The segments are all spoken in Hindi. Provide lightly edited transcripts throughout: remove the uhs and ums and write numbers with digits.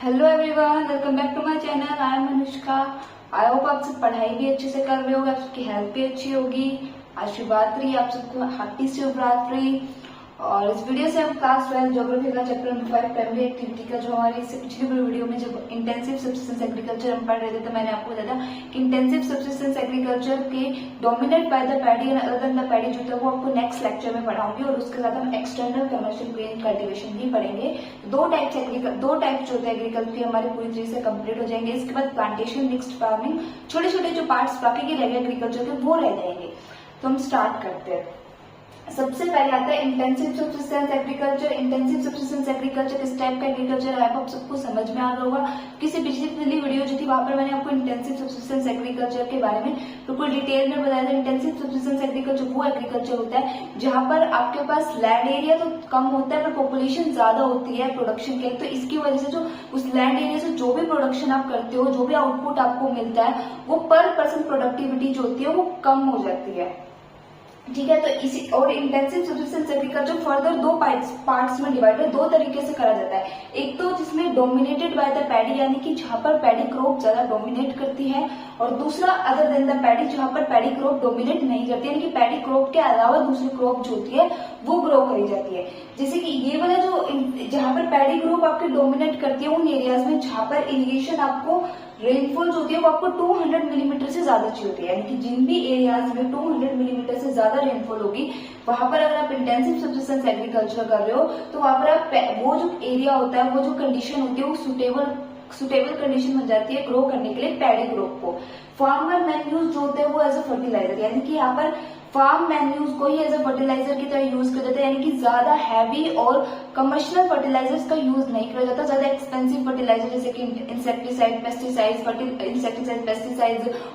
Hello everyone, welcome back to my channel. I am Anushka. I hope आप सब पढ़ाई भी अच्छे से कर रहे होगे, आप सबकी हेल्थ भी अच्छी होगी। आज शिवरात्रि, आप सबको हैप्पी शिवरात्रि। और इस वीडियो से हम क्लास 12 ज्योग्राफी का चैप्टर नंबर 5 प्राइमरी एक्टिविटी का जो हमारी इससे पिछली वीडियो में जब इंटेंसिव सब्सिस्टेंस एग्रीकल्चर हम पढ़ रहे थे तो मैंने आपको बताया था कि इंटेंसिव सब्सिस्टेंस एग्रीकल्चर के dominate by the paddy and other than the paddy जो था वो आपको नेक्स्ट लेक्चर में पढ़ाऊंगी। और उसके साथ हम एक्सटर्नल कमर्शियल ग्रेन कल्टीवेशन भी पढ़ेंगे। दो टाइप्स जो होते हैं एग्रीकल्चर के हमारे पूरी तरह से कंप्लीट हो जाएंगे। इसके बाद प्लांटेशन, मिक्स्ड फार्मिंग, छोटे छोटे जो पार्ट्स बाकी के रह गए एग्रीकल्चर के वो रह जाएंगे। तो हम स्टार्ट करते हैं। सबसे पहले आता है intensive subsistence agriculture. Intensive subsistence agriculture किस टाइप का एग्रीकल्चर है आप सबको समझ में आ रहा होगा। किसी पिछली वीडियो जो थी वहां पर मैंने आपको इंटेंसिव सब्सिस्टेंस एग्रीकल्चर के बारे में बिल्कुल डिटेल में बताया था। इंटेंसिव सब्सिस्टेंस एग्रीकल्चर वो एग्रीकल्चर होता है जहां पर आपके पास लैंड एरिया तो कम होता है पर पॉपुलेशन ज्यादा होती है प्रोडक्शन के। तो इसकी वजह से जो उस लैंड एरिया से जो भी प्रोडक्शन आप करते हो, जो भी आउटपुट आपको मिलता है, वो पर पर्सन प्रोडक्टिविटी जो होती है वो कम हो जाती है। ठीक है, तो इसी और इंटेंसिव सब्सिस्टेंस एग्रीकल्चर फर्दर दो पार्ट्स में डिवाइड है। दो तरीके से करा जाता है। एक तो जिसमें डोमिनेटेड बाय द पैडी यानी कि जहां पर पैडी क्रॉप ज्यादा डोमिनेट करती है, और दूसरा अदर देन द पैडी जहां पर पैडी क्रॉप डोमिनेट नहीं करती यानी कि पैडी क्रॉप के अलावा दूसरी क्रॉप जो होती है वो ग्रो करी जाती है। जैसे कि ये वाला जो जहां पर पैडी क्रॉप आपके डोमिनेट करती है उन एरियाज में जहां पर इरिगेशन आपको रेनफॉल जो होती है वो आपको 200 मिलीमीटर से ज्यादा चाहिए होती है। यानी कि जिन भी एरियाज में 200 मिलीमीटर से ज्यादा रेनफॉल होगी वहां पर अगर आप इंटेंसिव सब्सिस्टेंस एग्रीकल्चर कर रहे हो तो वहां पर आप वो जो एरिया होता है, वो जो कंडीशन होती है वो सुटेबल कंडीशन बन जाती है ग्रो करने के लिए पैडी क्रॉप को। फार्मर मैन्यूज जो होते हैं वो एज अ फर्टिलाइजर, यानी कि यहाँ पर फार्म मैन्यूज को ही एज अ फर्टिलाइजर की तरह यूज कर देते हैं। यानी कि ज्यादा हैवी और कमर्शियल फर्टिलाइजर्स का यूज नहीं किया जाता। ज्यादा एक्सपेंसिव फर्टिलाइजर जैसे कि इंसेक्टिसाइड, पेस्टिसाइड्स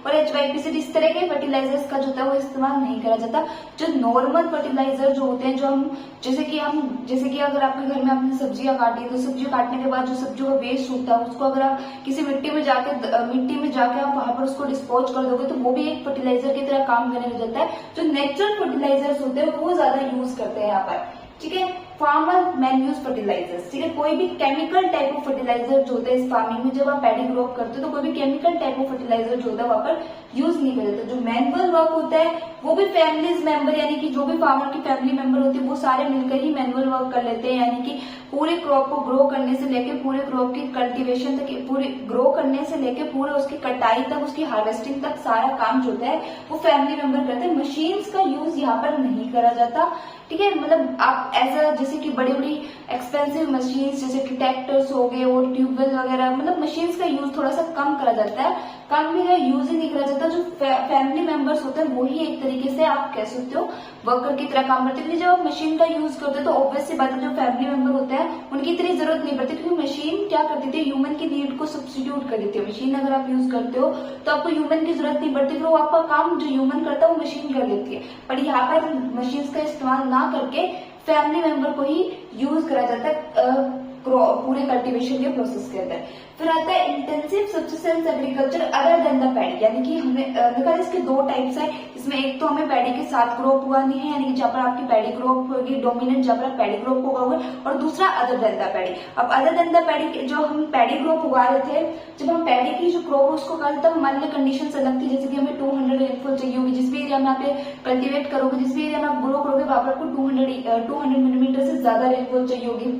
और HYPC इस तरह के फर्टिलाइजर्स का जो होता है वो इस्तेमाल नहीं करा जाता। जो नॉर्मल फर्टिलाइजर जो होते हैं, जो हम जैसे कि अगर आपके घर में आपने सब्जियां काटी तो सब्जियां काटने के बाद जो सब्जियों का वेस्ट होता है उसको अगर आप किसी मिट्टी में जाके आप वहां पर उसको डिस्पोज कर दोगे तो वो भी एक फर्टिलाइजर की तरह काम करने लग जाता है। जो नेचुरल फर्टिलाइजर्स होते हैं वो ज्यादा यूज करते हैं यहाँ पर। ठीक है, फार्मर मैन्यूज फर्टिलाइजर्स। ठीक है, कोई भी केमिकल टाइप ऑफ फर्टिलाइजर जो होता है इस फार्मिंग में जब आप पैडी क्रॉप करते हो तो कोई भी केमिकल टाइप ऑफ फर्टिलाइजर जो होता है वहां पर यूज नहीं कर देते। जो मैनुअल वर्क होता है वो भी फैमिलीज मेंबर यानी कि जो भी फार्मर की फैमिली मेंबर होती है वो सारे मिलकर ही मैनुअल वर्क कर लेते हैं। यानी कि पूरे क्रॉप को ग्रो करने से लेकर पूरे क्रॉप की कल्टीवेशन तक, पूरे ग्रो करने से लेकर पूरे उसकी कटाई तक, उसकी हार्वेस्टिंग तक सारा काम जो होता है वो फैमिली मेंबर करते हैं। मशीन्स का यूज यहाँ पर नहीं करा जाता। ठीक है, मतलब आप ऐसा जैसे कि बड़ी बड़ी एक्सपेंसिव मशीन्स जैसे कि ट्रैक्टर्स हो गए और ट्यूबवेल वगैरह, मतलब मशीन्स का यूज थोड़ा सा कम करा जाता है। कम भी है, यूज ही नहीं करा जाता। जो फैमिली मेंबर्स होते हैं वही एक तरीके से आप कह सकते हो वर्कर की तरह काम करते हैं। जब आप मशीन का यूज करते हो तो ऑब्वियस सी बात है जो फैमिली मेंबर होते हैं उनकी इतनी जरूरत नहीं पड़ती, क्योंकि मशीन क्या करती थी, ह्यूमन की नीड को सब्स्टिट्यूट कर देती है। मशीन अगर आप यूज करते हो तो आपको ह्यूमन की जरूरत नहीं पड़ती, फिर वो आपका काम जो ह्यूमन करता है वो मशीन कर देती है। पर यहाँ पर मशीन का इस्तेमाल ना करके फैमिली मेंबर को ही यूज करा जाता है पूरे कल्टीवेशन के प्रोसेस के अंदर। फिर आता है intensive subsistence agriculture other than the paddy, यानी कि हमने देखा इसके दो टाइप्स है। इसमें एक तो हमें पैडी के साथ क्रॉप उगानी है, यानी कि जहां पर आपकी पैडी क्रॉप होगी डोमिनेंट, जहां पर पैडी क्रॉप उगाओगे, और दूसरा अदर देन द पैडी। अब अदर देन द पैडी जो हम पैडी क्रॉप उगा रहे थे, जब हम पैडी की जो क्रॉप उसको कर तब हमारे लिए कंडीशन अलग थी। जैसे कि हमें 200 रेनफॉल चाहिए होगी, जिस भी एरिया में आप कल्टिवेट करोगे, जिस भी एरिया में आप ग्रो करोगे वहां पर आपको 200 मिलीमीटर से ज्यादा रेनफॉल चाहिए होगी।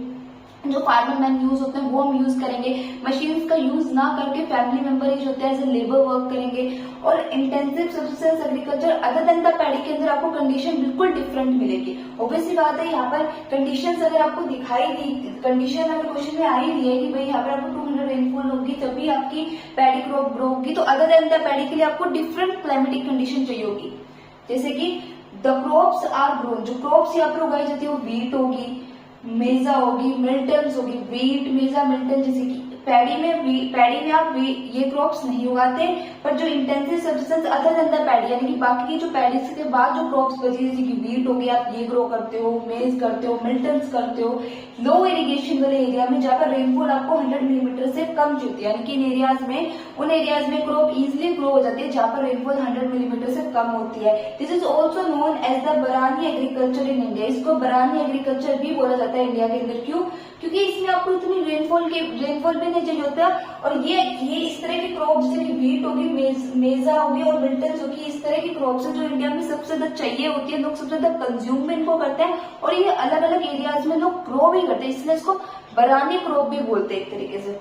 जो फार्मर मैन यूज होते हैं वो हम यूज करेंगे। मशीन्स का यूज ना करके फैमिली मेंबर ही जो होते हैं एज ए लेबर वर्क करेंगे। और intensive subsistence agriculture other than the paddy के अंदर आपको कंडीशन बिल्कुल डिफरेंट मिलेगी। ऑब्वियसली बात है यहाँ पर कंडीशंस अगर आपको दिखाई दी, कंडीशन अगर क्वेश्चन में आ ही रही है कि भाई यहाँ पर आपको 200 रेनफॉल होगी तभी आपकी पैडी क्रॉप ग्रो होगी, तो अदर देन द पैडी के लिए आपको डिफरेंट क्लाइमेटिक कंडीशन चाहिए होगी। जैसे कि द क्रॉप्स आर ग्रोन, जो क्रॉप्स यहाँ पर उगाई जाती है वो व्हीट होगी, मेजा होगी, मिल्टन्स होगी। व्हीट, मेजा, मिल्टन, जैसे कि पैडी में आप ये क्रॉप्स नहीं उगाते, पर जो intensive subsistence other than the paddy यानी कि बाकी की जो पैडी के बाद जो क्रॉप्स बची, जैसे कि व्हीट हो गया आप ये ग्रो करते हो, मेज करते हो, मिल्टन्स करते हो। लो इरिगेशन वाले एरिया में जहाँ पर रेनफॉल आपको 100 मिलीमीटर से कम चाहिए होती है, यानी कि उन एरियाज में क्रॉप इजिली ग्रो हो जाती है जहाँ पर रेनफॉल 100 मिलीमीटर से कम होती है। This is also known as the barani agriculture in India. इसको बरानी एग्रीकल्चर भी बोला जाता है इंडिया के अंदर। क्यों? क्योंकि इसमें आपको इतनी रेनफॉल भी नहीं चाहिए होता। और ये इस तरह की क्रॉप जैसे कि व्हीट होगी, मेजा होगी और मिल्टन होगी, इस तरह की क्रॉप्स है जो इंडिया में सबसे ज्यादा चाहिए होती है, लोग सबसे ज्यादा कंज्यूम भी इनको करते हैं और ये अलग अलग एरियाज में लोग ग्रो भी करते हैं, इसलिए इसको बरानी क्रॉप भी बोलते हैं एक तरीके से।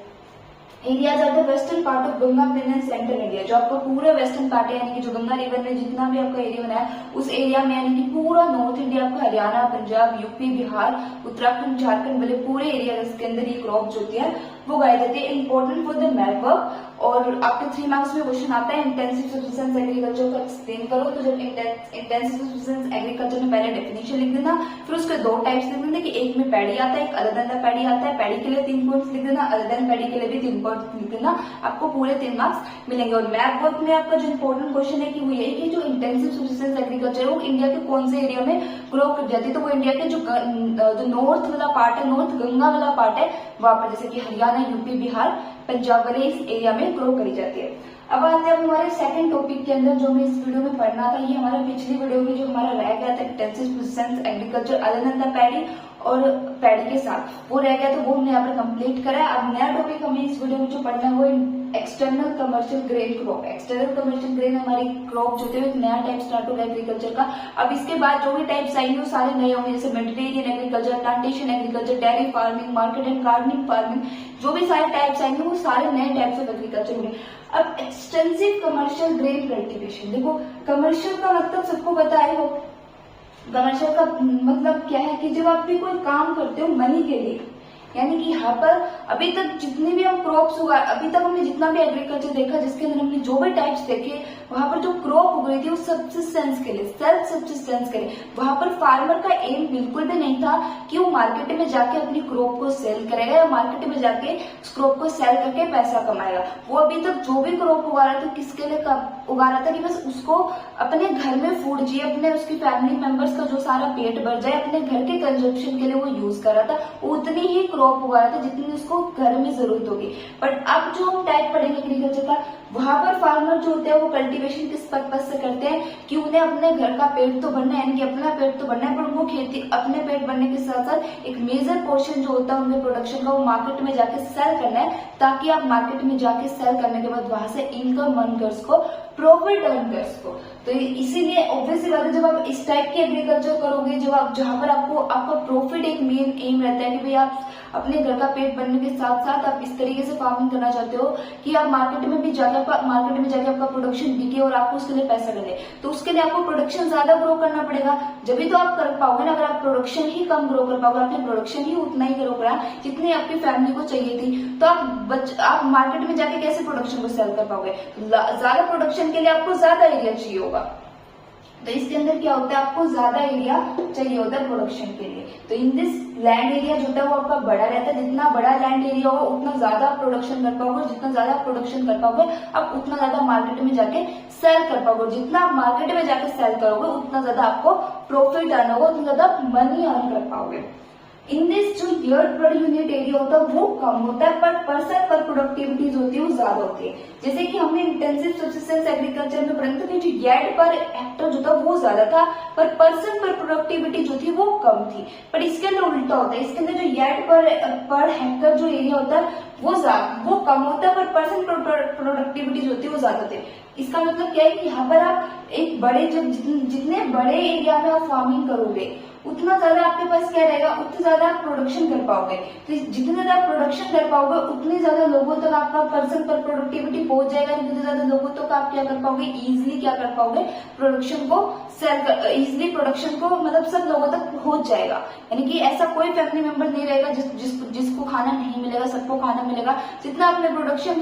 Areas are the western part of Ganga plain and central India, जो आपका पूरा वेस्टर्न पार्ट है यानी कि जो गंगा रिवर में जितना भी आपका एरिया बना है उस एरिया में, यानी कि पूरा नॉर्थ इंडिया आपका हरियाणा, पंजाब, यूपी, बिहार, उत्तराखंड, झारखंड वाले पूरे एरिया इसके अंदर ये क्रॉप जो होती है वो उगाई जाती है। Important for the map work, और आपके 3 मार्क्स में क्वेश्चन आता है इंटेंसिव सब्सिस्टेंस एग्रीकल्चर का एक्सप्लेन करो। तो जब इंटेंसिव सब्सिस्टेंस एग्रीकल्चर में पहले डेफिनेशन लिख देना, फिर उसके 2 टाइप्स लिख देना कि एक में पैडी आता है, एक अदर देन द पैडी आता है। पैडी के लिए 3 पॉइंट्स लिख देना, अदर देन पैडी के लिए भी 3 पॉइंट्स लिख देना, आपको पूरे 3 मार्क्स मिलेंगे। और मैप वर्क में आपका जो इंपॉर्टेंट क्वेश्चन है कि वो यही कि जो इंटेंसिव सब्सिस्टेंस एग्रीकल्चर वो इंडिया के कौन से एरिया में ग्रो कर जाती है, तो वो इंडिया के जो नॉर्थ वाला पार्ट है, नॉर्थ गंगा वाला पार्ट है वहां पर, जैसे कि हरियाणा, यूपी, बिहार, पंजाब वाले इस एरिया में ग्रो करी जाती है। अब आते हैं हमारे सेकंड टॉपिक के अंदर जो हमें इस वीडियो में पढ़ना था। ये हमारा पिछली वीडियो में जो हमारा रह गया था intensive subsistence agriculture other than the paddy और पैडी के साथ वो रह गया, तो वो हमने यहाँ पर कंप्लीट करा है। अब नया टॉपिक हमें इस वीडियो में जो पढ़ना है वो external commercial grain crop. External commercial grain हमारी क्रॉप जो थे एक नया टाइप स्टार्ट होगा एग्रीकल्चर का। अब इसके बाद जो भी टाइप्स आएंगे वो सारे नए होंगे, जैसे Mediterranean agriculture, plantation agriculture, dairy farming, market and gardening farming, जो भी सारे टाइप्स आएंगे वो सारे नए टाइप्स ऑफ एग्रीकल्चर होंगे। अब एक्सटेंसिव कमर्शियल ग्रेन कल्टीवेशन, देखो कमर्शियल का मतलब सबको पता है, वो कमर्शियल का मतलब क्या है कि जब आप भी कोई काम करते हो मनी के लिए, यानी कि यहाँ पर अभी तक जितने भी हम क्रॉप्स उगा, अभी तक हमने जितना भी एग्रीकल्चर देखा जिसके अंदर हमने जो भी टाइप्स देखे, वहां पर जो क्रॉप उग रही थी वो सब्सिस्टेंस के लिए, सेल्फ सब्सिस्टेंस के लिए। वहां पर फार्मर का एम बिल्कुल भी नहीं था कि वो मार्केट में जाके अपनी क्रॉप को सेल करेगा या मार्केट में जाके उस क्रॉप को सेल करके पैसा कमाएगा। वो अभी तक जो भी क्रॉप उगा रहा था किसके लिए उगा रहा था कि बस उसको अपने घर में फूड चाहिए, अपने उसकी फैमिली मेंबर्स का जो सारा पेट भर जाए, अपने घर के कंजप्शन के लिए वो यूज कर रहा था। उतनी ही क्रॉप उगा रहा था जितनी उसको घर में जरूरत होगी। बट अब जो हम टाइप पढ़ेंगे एग्रीकल्चर का, वहां पर फार्मर जो होते हैं वो कल्टीवेशन किस पर्पज से करते हैं कि उन्हें अपने घर का पेट तो भरना है, यानी कि अपना पेट तो भरना है, पर वो खेती अपने पेट भरने के साथ साथ एक मेजर पोर्शन जो होता है उनके प्रोडक्शन का वो मार्केट में जाके सेल करना है, ताकि आप मार्केट में जाके सेल करने के बाद वहां से इनकम अर्न कर सको, प्रॉफिट अर्न कर सको। तो इसीलिए ऑब्वियसली बात है जब आप इस टाइप की एग्रीकल्चर करोगे, जब आप जहां पर आपको आपका प्रॉफिट एक मेन एम रहता है कि भाई आप अपने घर का पेट भरने के साथ साथ आप इस तरीके से फार्मिंग करना चाहते हो कि आप मार्केट में जाके आपका प्रोडक्शन बिके और आपको उसके लिए पैसा मिले, तो उसके लिए आपको प्रोडक्शन ज्यादा ग्रो करना पड़ेगा, जब भी तो आप कर पाओगे ना। अगर आप प्रोडक्शन ही कम ग्रो कर पाओगे, आपने प्रोडक्शन ही उतना ही ग्रो करा जितनी आपकी फैमिली को चाहिए थी, तो आप मार्केट में जाके कैसे प्रोडक्शन को सेल कर पाओगे। ज्यादा प्रोडक्शन के लिए आपको ज्यादा एरिया चाहिए होगा, तो इसके अंदर क्या होता है आपको ज्यादा एरिया चाहिए होता है प्रोडक्शन के लिए। तो इन दिस लैंड एरिया जो होता है वो आपका बड़ा रहता है, जितना बड़ा लैंड एरिया होगा उतना ज्यादा आप प्रोडक्शन कर पाओगे, जितना ज्यादा प्रोडक्शन कर पाओगे आप उतना ज्यादा मार्केट में जाके सेल कर पाओगे, जितना आप मार्केट में जाके सेल करोगे उतना ज्यादा आपको प्रॉफिट अर्न होगा, उतना ज्यादा मनी अर्न कर पाओगे। इन दिस जो यर्ड पर यूनिट एरिया होता है वो कम होता है, पर पर्सन पर प्रोडक्टिविटी जो होती है वो ज्यादा होती है। जैसे कि हमने इंटेंसिव सब्सिस्टेंस एग्रीकल्चर में पढ़ा था कि जो यार्ड पर हेक्टर जो था वो ज्यादा था, पर पर्सन पर प्रोडक्टिविटी जो थी वो कम थी। पर इसके अंदर उल्टा होता है, इसके अंदर जो यार्ड पर हेक्टर जो एरिया होता है वो कम होता है, पर पर्सन प्रोडक्टिविटी जो होती है वो ज्यादा होती है। इसका मतलब क्या है कि यहाँ पर आप एक बड़े जितने बड़े एरिया में आप फार्मिंग करोगे उतना ज्यादा आपके पास क्या रहेगा, उतने ज्यादा आप प्रोडक्शन कर पाओगे। तो जितने ज्यादा आप प्रोडक्शन कर पाओगे उतने ज्यादा लोगों तक आपका पर्सन पर प्रोडक्टिविटी पहुंच जाएगा, जितने ज्यादा लोगों तक आप क्या कर पाओगे, इजिली क्या कर पाओगे, प्रोडक्शन को इजिली प्रोडक्शन को मतलब सब लोगों तक पहुंच जाएगा। यानी कि ऐसा कोई फैमिली मेंबर नहीं रहेगा जिसको खाना नहीं मिलेगा, सबको खाना मिलेगा। जितना आपने प्रोडक्शन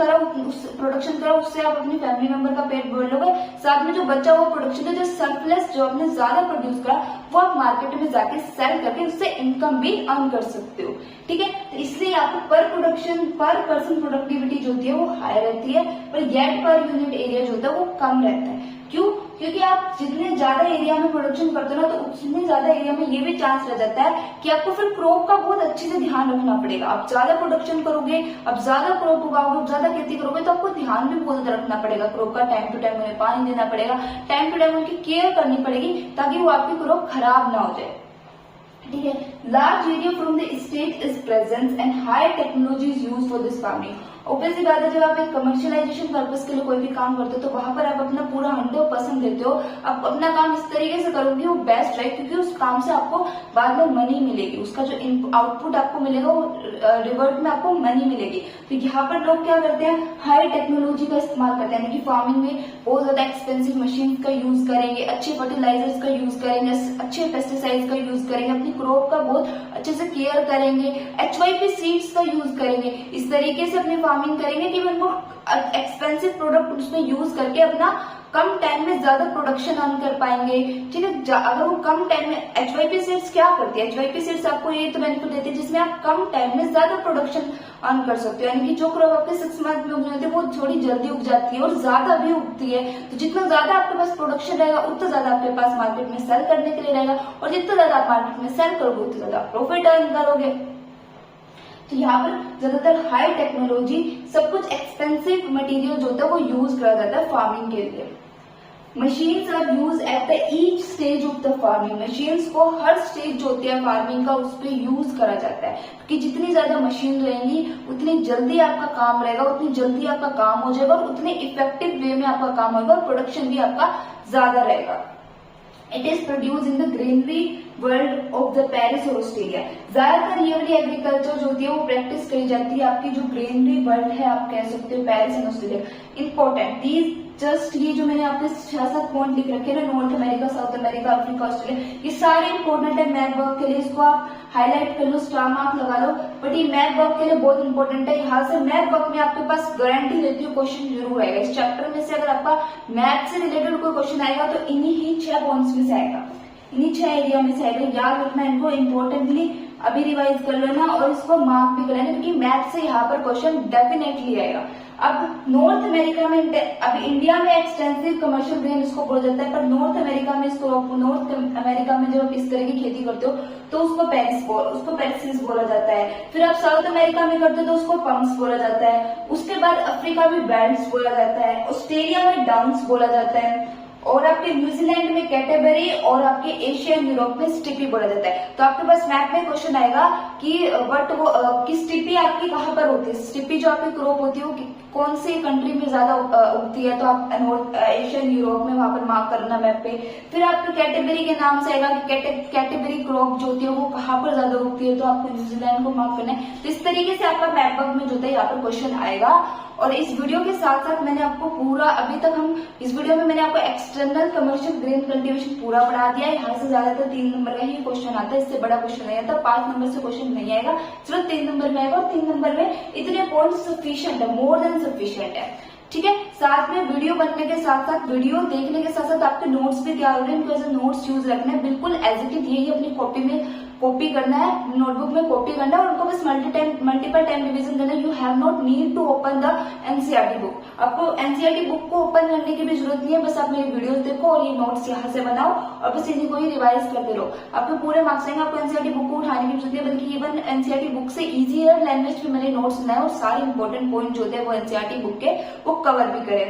करा उससे आप अपनी फैमिली मेंबर का पेट भर लोगे, साथ में जो बचा हुआ प्रोडक्शन है, जो सरप्लस जो आपने ज्यादा प्रोड्यूस करा वो आप मार्केट में जाके सेल करके उससे इनकम भी अर्न कर सकते हो। ठीक है, तो इसलिए आपको पर पर्सन प्रोडक्टिविटी जो होती है वो हाई रहती है, पर यार्ड पर यूनिट एरिया जो होता है वो कम रहता है। क्यों? क्योंकि आप जितने ज्यादा एरिया में प्रोडक्शन करते हो ना, तो उतने ज्यादा एरिया में ये भी चांस रह जाता है कि आपको फिर क्रॉप का बहुत अच्छे से ध्यान रखना पड़ेगा। आप ज्यादा प्रोडक्शन करोगे, अब ज्यादा क्रॉप उगाओगे, ज्यादा खेती करोगे, तो आपको ध्यान भी बहुत ज्यादा रखना पड़ेगा क्रॉप का। टाइम टू टाइम उन्हें पानी देना पड़ेगा, टाइम टू टाइम उनकी केयर करनी पड़ेगी ताकि वो आपकी क्रॉप खराब ना हो जाए। ठीक है। Large area from the state is present and high technology is use for this farming. Obviously बात है, जब आप एक कमर्शियलाइजेशन पर्पज के लिए कोई भी काम करते हो तो वहां पर आप अपना पूरा 100% देते हो, आप अपना काम इस तरीके से करोगे वो बेस्ट है, क्योंकि उस काम से आपको बाद में मनी मिलेगी, उसका जो आउटपुट आपको मिलेगा वो रिवर्ट में आपको मनी मिलेगी। तो यहाँ पर लोग क्या करते हैं, हाई टेक्नोलॉजी का इस्तेमाल करते हैं, यानी कि फार्मिंग में बहुत ज्यादा एक्सपेंसिव मशीन का यूज करेंगे, अच्छे फर्टिलाइजर्स का यूज करेंगे, अच्छे पेस्टिसाइड्स का यूज करेंगे, अपनी क्रॉप का बहुत अच्छे से केयर करेंगे, HYP सीड्स का यूज करेंगे, इस तरीके से अपनी फार्मिंग करेंगे कि वो एक्सपेंसिव प्रोडक्ट उसमें यूज करके अपना कम टाइम में ज्यादा प्रोडक्शन अर्न कर पाएंगे। ठीक है, अगर वो कम टाइम में HYP सीड्स क्या करती है, HYP सीड्स आपको ये तो बेनिफिट देती है जिसमें आप कम टाइम में ज्यादा प्रोडक्शन अर्न कर सकते हो, यानी कि जो क्रॉप आपके 6 मंथ में उग जाती है वो थोड़ी जल्दी उग जाती है और ज्यादा भी उगती है। तो जितना ज्यादा आपके पास प्रोडक्शन रहेगा उतना ज्यादा आपके पास मार्केट में सेल करने के लिए रहेगा, और जितना ज्यादा आप मार्केट में सेल करोगे उतना ज्यादा प्रॉफिट अर्न करोगे। तो यहाँ पर ज्यादातर हाई टेक्नोलॉजी, सब कुछ एक्सपेंसिव मटेरियल जो होता है वो यूज करा जाता है फार्मिंग के लिए। Machines are use at the each stage of the farming. Machines को हर स्टेज जो होती है फार्मिंग का उस पर यूज करा जाता है, क्योंकि जितनी ज्यादा मशीन रहेंगी उतनी जल्दी आपका काम रहेगा, उतनी जल्दी आपका काम हो जाएगा और उतने इफेक्टिव वे में आपका काम होगा और प्रोडक्शन भी आपका ज्यादा रहेगा। It is produce in the greenery world of the Paris और ऑस्ट्रेलिया। ज्यादातर ये वाली एग्रीकल्चर जो होती है वो प्रैक्टिस करी जाती है आपकी जो ग्रीनरी वर्ल्ड है, आप कह सकते हो Paris and Australia. Important these just ये जो मैंने आपके 6-7 पॉइंट लिख रखे हैं ना, north America, south America, Africa, Australia, ये सारे इंपॉर्टेंट है मैप वर्क के लिए। इसको आप हाईलाइट कर लो, स्टार मार्क लगा लो, बट ये मैप वर्क के लिए बहुत इंपॉर्टेंट है। यहाँ से मैप वर्क में आपके पास गारंटी लेती हूँ क्वेश्चन जरूर आएगा इस चैप्टर में से। अगर आपका मैप से रिलेटेड कोई क्वेश्चन आएगा तो इन्हीं ही 6 पॉइंट्स में से आएगा, इन्हीं 6 एरिया में से आएगा। याद रखना इनको, इंपॉर्टेंटली अभी रिवाइज कर लेना और इसको मार्क भी कर लेना, क्योंकि मैथ से यहाँ पर क्वेश्चन डेफिनेटली आएगा। अब नॉर्थ अमेरिका में, अब इंडिया में एक्सटेंसिव कमर्शियल ग्रेन इसको बोला जाता है, पर नॉर्थ अमेरिका में इसको, नॉर्थ अमेरिका में जब आप इस तरह की खेती करते हो तो उसको पेरिस बोला जाता है। फिर आप साउथ अमेरिका में करते हो तो उसको पम्प्स बोला जाता है। उसके बाद अफ्रीका में बैंड्स बोला जाता है, ऑस्ट्रेलिया में डाउन्स बोला जाता है, और आपके न्यूजीलैंड में कैटेबरी, और आपके एशिया एंड यूरोप में स्टिपी बोला जाता है। तो आपके पास मैप में क्वेश्चन आएगा कि बट वो कि स्टिपी आपकी कहाँ पर होती है, स्टिपी जो आपकी क्रॉप होती है वो कौन सी कंट्री में ज्यादा उगती है, तो आप नॉर्थ एशिया एंड यूरोप में वहां पर मार्क करना मैप पे। फिर आपके कैटेगरी के नाम से आएगा कि कैटेगरी क्रॉप जो होती है वो कहाँ पर ज्यादा उगती है, तो आपको न्यूजीलैंड को मार्क करना है। तो इस तरीके से आपका मैप वर्क में जो है यहाँ पर क्वेश्चन आएगा। और इस वीडियो के साथ साथ मैंने आपको पूरा, अभी तक हम इस वीडियो में मैंने आपको एक्सटर्नल कमर्शियल ग्रेन कल्टीवेशन पूरा पढ़ा दिया है। यहाँ से ज्यादातर 3 नंबर का ही क्वेश्चन आता है, इससे बड़ा क्वेश्चन नहीं आता, 5 नंबर से क्वेश्चन नहीं आएगा, सिर्फ 3 नंबर में आएगा, और 3 नंबर में इतने पॉइंट सफिशिएंट है, मोर देन सफिशिएंट है। ठीक है, साथ में वीडियो बनने के साथ साथ, वीडियो देखने के साथ साथ आपके नोट्स भी तैयार हो रहे हैं, इनको एज नोट्स यूज रखना है, बिल्कुल एज इट इज यही अपनी कॉपी में कॉपी करना है, नोटबुक में कॉपी करना है, और उनको बस मल्टीपल टाइम रिवीजन करना है। You have not need to open the NCERT book, आपको एनसीईआरटी बुक को ओपन करने की भी जरूरत नहीं है, बस आप मेरी वीडियोस देखो और ये नोट्स यहाँ से बनाओ और बस इन्हीं को ही रिवाइज करते रहो, आपके पूरे मार्क्स आएंगे। आपको एनसीईआरटी बुक को उठाने की जरूरत है, बल्कि इवन एनसीईआरटी बुक से इजियर लैंग्वेज में मैंने नोट्स बनाए और सारे इंपॉर्टेंट पॉइंट जो थे वो एनसीईआरटी बुक के वो कवर भी करे।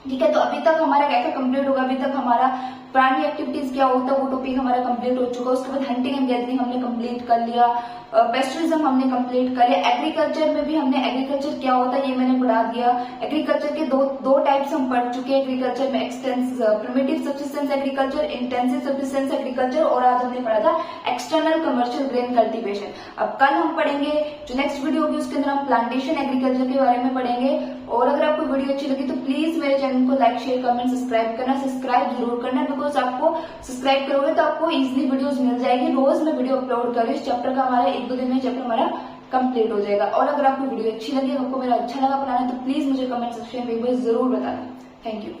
ठीक है, तो अभी तक हमारा क्या क्या कंप्लीट होगा, अभी तक हमारा प्राइमरी एक्टिविटीज क्या होता है वो टॉपिक हमारा कंप्लीट हो चुका है। उसके बाद हंटिंग एंड गैदरिंग हमने कंप्लीट कर लिया, पेस्टरिज्म हमने कंप्लीट कर लिया, एग्रीकल्चर में भी हमने एग्रीकल्चर क्या होता है ये मैंने पढ़ा दिया। एग्रीकल्चर के दो टाइप्स हम पढ़ चुके हैं एग्रीकल्चर में, primitive subsistence agriculture, intensive subsistence agriculture, और आज हमने पढ़ा था एक्सटर्नल कमर्शियल ग्रेन कल्टीवेशन। अब कल हम पढ़ेंगे, जो नेक्स्ट वीडियो होगी उसके अंदर हम प्लांटेशन एग्रीकल्चर के बारे में पढ़ेंगे। और अगर आपको वीडियो अच्छी लगी तो प्लीज मेरे चैनल को लाइक, शेयर, कमेंट, सब्सक्राइब करना, सब्सक्राइब जरूर करना, बिकॉज आपको सब्सक्राइब करोगे तो आपको इजिली वीडियोस मिल जाएगी। रोज मैं वीडियो अपलोड कर रही हूँ, इस चैप्टर का हमारा 1-2 दिन में चैप्टर हमारा कंप्लीट हो जाएगा। और अगर आपको वीडियो अच्छी लगी, आपको मेरा अच्छा लगा पढ़ाना, तो प्लीज मुझे कमेंट सेक्शन में जरूर बताना। Thank you.